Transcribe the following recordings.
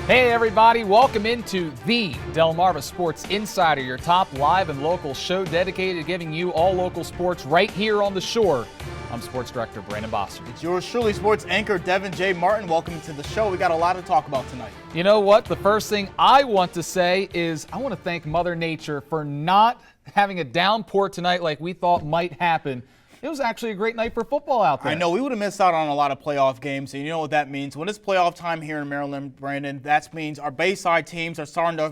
Hey everybody, welcome into the Delmarva Sports Insider, your top live and local show dedicated to giving you all local sports right here on the shore. I'm Sports Director Brandon Bosser. It's yours truly, sports anchor Devin J. Martin. Welcome to the show. We got a lot to talk about tonight. You know what? The first thing I want to say is I want to thank Mother Nature for not having a downpour tonight like we thought might happen. It was actually a great night for football out there. I know. We would have missed out on a lot of playoff games, and you know what that means. When it's playoff time here in Maryland, Brandon, that means our Bayside teams are starting to,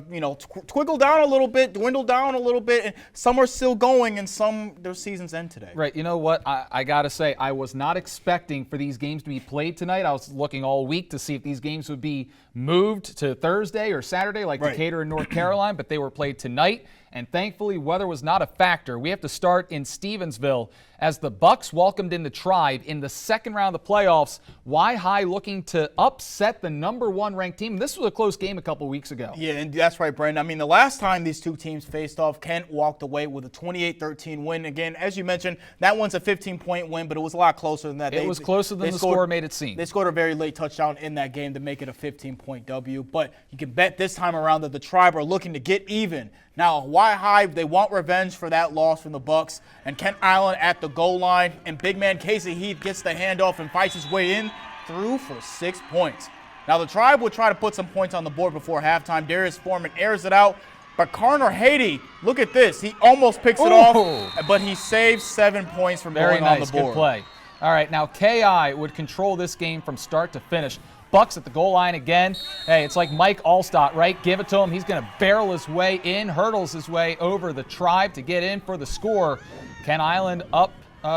twiggle down a little bit, dwindle down a little bit, and some are still going, and some, their seasons end today. Right. You know what? I got to say, I was not expecting for these games to be played tonight. I was looking all week to see if these games would be moved to Thursday or Saturday like Decatur and North Carolina, but they were played tonight. And thankfully, weather was not a factor. We have to start in Stevensville as the Bucks welcomed in the Tribe in the second round of the playoffs. Y-High looking to upset the #1 ranked team. This was a close game a couple weeks ago. Yeah, and that's right, Brandon. I mean, the last time these two teams faced off, Kent walked away with a 28-13 win. Again, as you mentioned, that one's a 15-point win, but it was a lot closer than that. It was closer than the score made it seem. They scored a very late touchdown in that game to make it a 15-point W. But you can bet this time around that the Tribe are looking to get even. Now, Y-High, they want revenge for that loss from the Bucks, and Kent Island at the goal line, and big man Casey Heath gets the handoff and fights his way in through for 6 points. Now, the Tribe would try to put some points on the board before halftime. Darius Foreman airs it out, but Carter Haiti, look at this. He almost picks it off, but he saves 7 points from going on the board. Good play. All right, now KI would control this game from start to finish. Bucks at the goal line again. Hey, it's like Mike Allstott, right? Give it to him. He's going to barrel his way in, hurdles his way over the Tribe to get in for the score. Kent Island up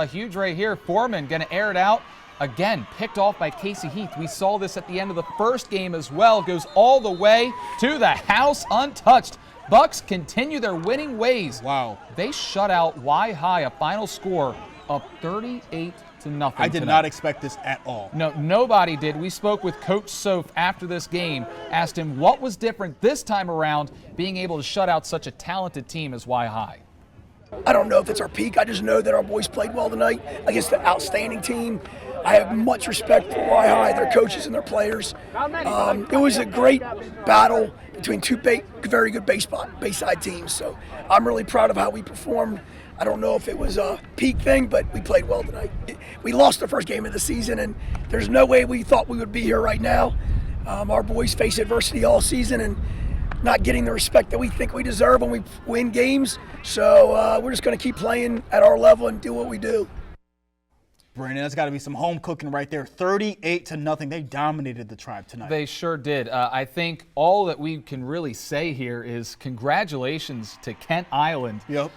huge right here. Foreman going to air it out. Again, picked off by Casey Heath. We saw this at the end of the first game as well. Goes all the way to the house untouched. Bucks continue their winning ways. Wow. They shut out Y-High, a final score of 38-0. I did not expect this at all. No, nobody did. We spoke with Coach Soph after this game, asked him what was different this time around, being able to shut out such a talented team as Y-High. I don't know if it's our peak. I just know that our boys played well tonight against an outstanding team. I have much respect for Y-High, their coaches and their players. It was a great battle between two very good Bayside teams, so I'm really proud of how we performed. I don't know if it was a peak thing, but we played well tonight. We lost the first game of the season, and there's no way we thought we would be here right now. Our boys face adversity all season and not getting the respect that we think we deserve when we win games. So we're just going to keep playing at our level and do what we do. Brandon, that's got to be some home cooking right there. 38-0. They dominated the Tribe tonight. They sure did. I think all that we can really say here is congratulations to Kent Island. Yep.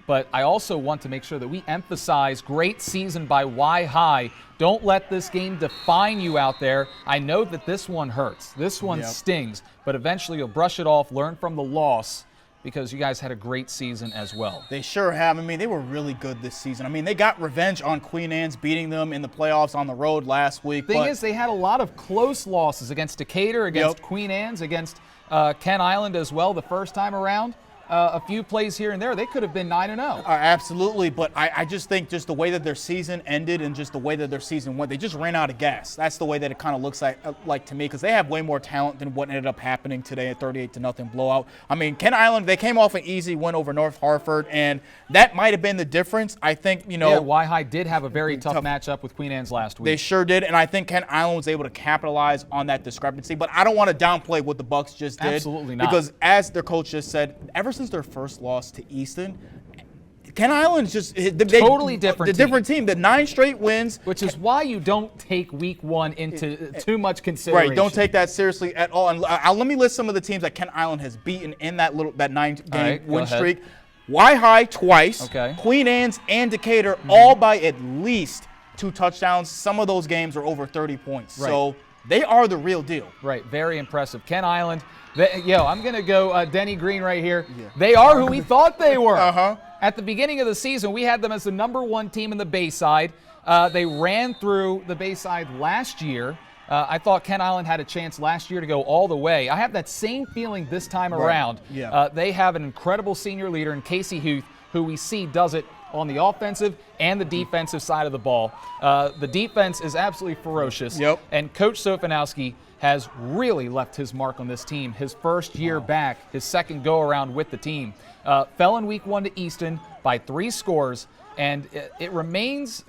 But I also want to make sure that we emphasize great season by Y-High. Don't let this game define you out there. I know that this one hurts. This one stings. But eventually you'll brush it off, learn from the loss, because you guys had a great season as well. They sure have. I mean, they were really good this season. I mean, they got revenge on Queen Anne's, beating them in the playoffs on the road last week. Thing is, they had a lot of close losses against Decatur, against Queen Anne's, against Kent Island as well the first time around. A few plays here and there, they could have been 9-0. Absolutely, but I just think just the way that their season ended and just the way that their season went, they just ran out of gas. That's the way that it kind of looks like to me, because they have way more talent than what ended up happening today at 38-0 blowout. I mean, Kent Island, they came off an easy win over North Hartford, and that might have been the difference. I think, Yeah, Y-High did have a very tough matchup with Queen Anne's last week. They sure did, and I think Kent Island was able to capitalize on that discrepancy. But I don't want to downplay what the Bucks just did. Absolutely not. Because as their coach just said, ever since their first loss to Easton, Kent Island's just totally different team. The 9 straight wins, which is why you don't take week 1 into too much consideration. Right, don't take that seriously at all. And let me list some of the teams that Kent Island has beaten in that 9-game win streak. Y-High twice, Queen Anne's and Decatur, all by at least 2 touchdowns. Some of those games are over 30 points. Right. So they are the real deal. Right, very impressive. Kent Island. I'm going to go Denny Green right here. Yeah. They are who we thought they were. At the beginning of the season, we had them as the #1 team in the Bayside. They ran through the Bayside last year. I thought Kent Island had a chance last year to go all the way. I have that same feeling this time around. Yeah. They have an incredible senior leader in Casey Heath, who we see does it on the offensive and the defensive side of the ball. The defense is absolutely ferocious. Yep. And Coach Sofanowski has really left his mark on this team. His first year back, his second go-around with the team. Fell in week 1 to Easton by 3 scores, and it reminds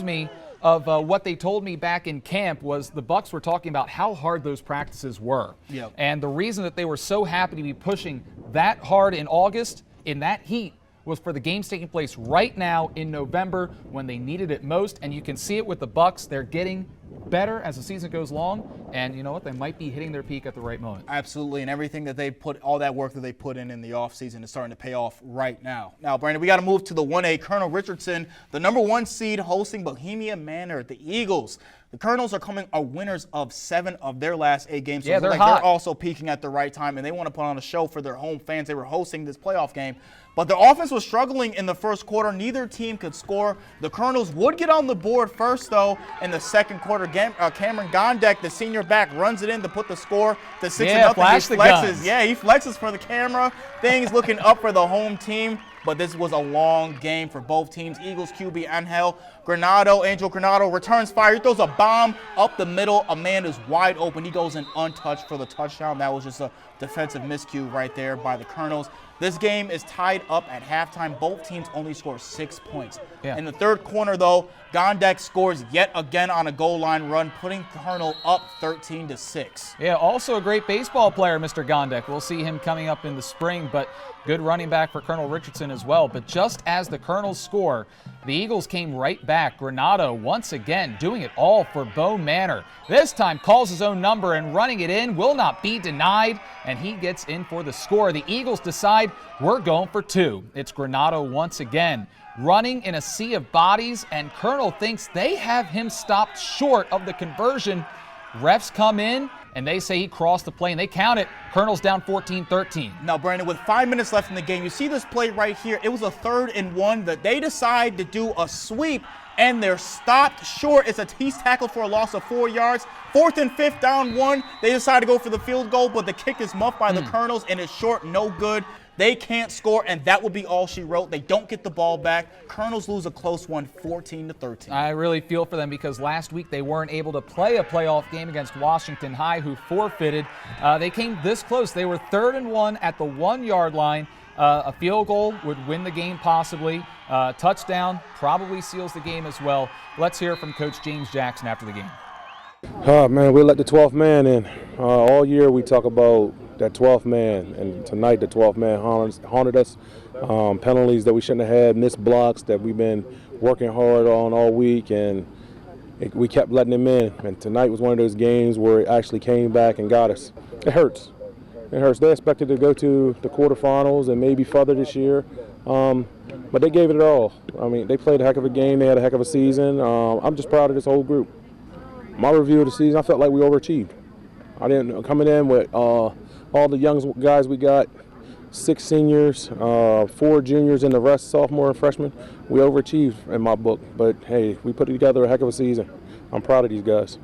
me of what they told me back in camp. Was the Bucks were talking about how hard those practices were. Yep. And the reason that they were so happy to be pushing that hard in August, in that heat, was for the games taking place right now in November when they needed it most. And you can see it with the Bucks. They're getting better as the season goes along, and you know what? They might be hitting their peak at the right moment. Absolutely, and everything that they put, all that work that they put in the offseason is starting to pay off right now. Now, Brandon, we got to move to the 1A. Colonel Richardson, the #1 seed, hosting Bohemia Manor, the Eagles. The Colonels are winners of 7 of their last 8 games. So yeah, they're like hot. They're also peaking at the right time, and they want to put on a show for their home fans. They were hosting this playoff game. But their offense was struggling in the first quarter. Neither team could score. The Colonels would get on the board first, though, in the second quarter. Cameron Gondek, the senior back, runs it in to put the score to 6-0. Flash He the flexes. guns. Yeah, he flexes for the camera. Things looking up for the home team. But this was a long game for both teams. Eagles QB Angel Granado returns fire. He throws a bomb up the middle. A man is wide open. He goes in untouched for the touchdown. That was just a defensive miscue right there by the Colonels. This game is tied up at halftime. Both teams only score 6 points. Yeah. In the third quarter, though, Gondek scores yet again on a goal line run, putting Colonel up 13-6. Yeah, also a great baseball player, Mr. Gondek. We'll see him coming up in the spring, but good running back for Colonel Richardson as well. But just as the Colonels score, the Eagles came right back. Granado once again doing it all for Bo Manor. This time calls his own number and running it in will not be denied, and he gets in for the score. The Eagles decide we're going for 2. It's Granado once again, running in a sea of bodies, and Colonel thinks they have him stopped short of the conversion. Refs come in, and they say he crossed the plane. They count it. Colonel's down 14-13. Now, Brandon, with 5 minutes left in the game, you see this play right here. It was a 3rd and 1 that they decide to do a sweep, and they're stopped short. He's tackled for a loss of 4 yards. 4th and 5th, down 1. They decide to go for the field goal, but the kick is muffed by the Colonels, and it's short, no good. They can't score, and that will be all she wrote. They don't get the ball back. Colonels lose a close one, 14-13. I really feel for them because last week they weren't able to play a playoff game against Washington High, who forfeited. They came this close. They were 3rd and 1 at the 1-yard line. A field goal would win the game possibly. Touchdown probably seals the game as well. Let's hear from Coach James Jackson after the game. Man, we let the 12th man in. All year we talk about that 12th man, and tonight the 12th man haunted us. Penalties that we shouldn't have had, missed blocks that we've been working hard on all week, and we kept letting him in. And tonight was one of those games where it actually came back and got us. It hurts. It hurts. They expected to go to the quarterfinals and maybe further this year, but they gave it all. I mean, they played a heck of a game. They had a heck of a season. I'm just proud of this whole group. My review of the season, I felt like we overachieved. I didn't coming in with all the young guys we got, 6 seniors, 4 juniors, and the rest sophomore and freshmen. We overachieved in my book, but hey, we put together a heck of a season. I'm proud of these guys.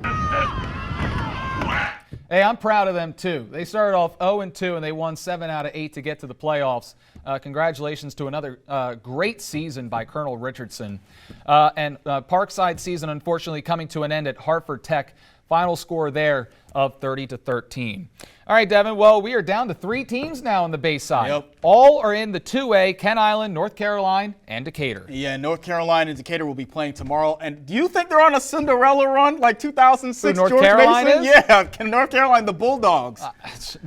Hey, I'm proud of them too. They started off 0-2 and they won 7 out of 8 to get to the playoffs. Congratulations to another great season by Colonel Richardson. And Parkside season unfortunately coming to an end at Hartford Tech. Final score there of 30-13. All right, Devin. Well, we are down to 3 teams now in the Bayside. Yep. All are in the 2A, Kent Island, North Carolina, and Decatur. Yeah, North Carolina and Decatur will be playing tomorrow. And do you think they're on a Cinderella run like 2006? Who, North George Carolina Mason? is? Yeah, North Carolina, the Bulldogs.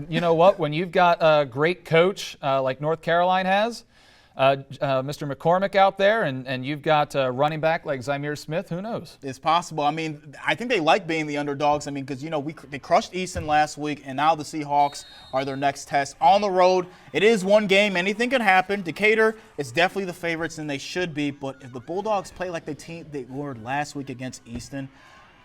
You know what? When you've got a great coach like North Carolina has, Mr. McCormick out there, and you've got a running back like Zymir Smith, who knows? It's possible. I mean, I think they like being the underdogs. I mean, because, you know, they crushed Easton last week, and now the Seahawks are their next test. On the road, it is one game. Anything can happen. Decatur is definitely the favorites, and they should be. But if the Bulldogs play like they were last week against Easton,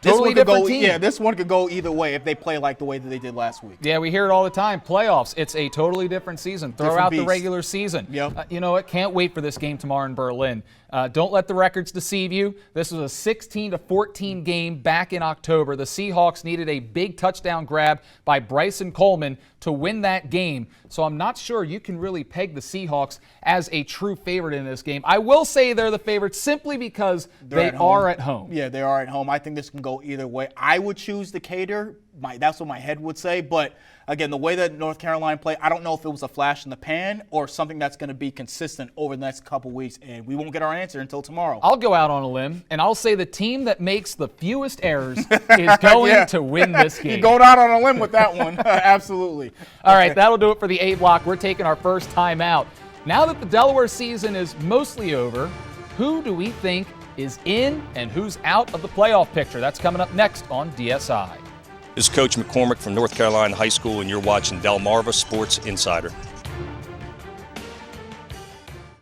Totally different team. Yeah, this one could go either way if they play like the way that they did last week. Yeah, we hear it all the time. Playoffs, it's a totally different season. Throw Different out beast. the regular season. Yep. You know what? Can't wait for this game tomorrow in Berlin. Don't let the records deceive you. This was a 16-14 game back in October. The Seahawks needed a big touchdown grab by Bryson Coleman to win that game. So I'm not sure you can really peg the Seahawks as a true favorite in this game. I will say they're the favorite simply because they are at home. Yeah, they are at home. I think this can go either way. I would choose Decatur. That's what my head would say. But again, the way that North Carolina played, I don't know if it was a flash in the pan or something that's going to be consistent over the next couple weeks, and we won't get our answer until tomorrow. I'll go out on a limb, and I'll say the team that makes the fewest errors is going to win this game. You're going out on a limb with that one. Absolutely. All right, that'll do it for the A block. We're taking our first time out. Now that the Delaware season is mostly over, who do we think is in and who's out of the playoff picture? That's coming up next on DSI. This is Coach McCormick from North Carolina High School, and you're watching Delmarva Sports Insider.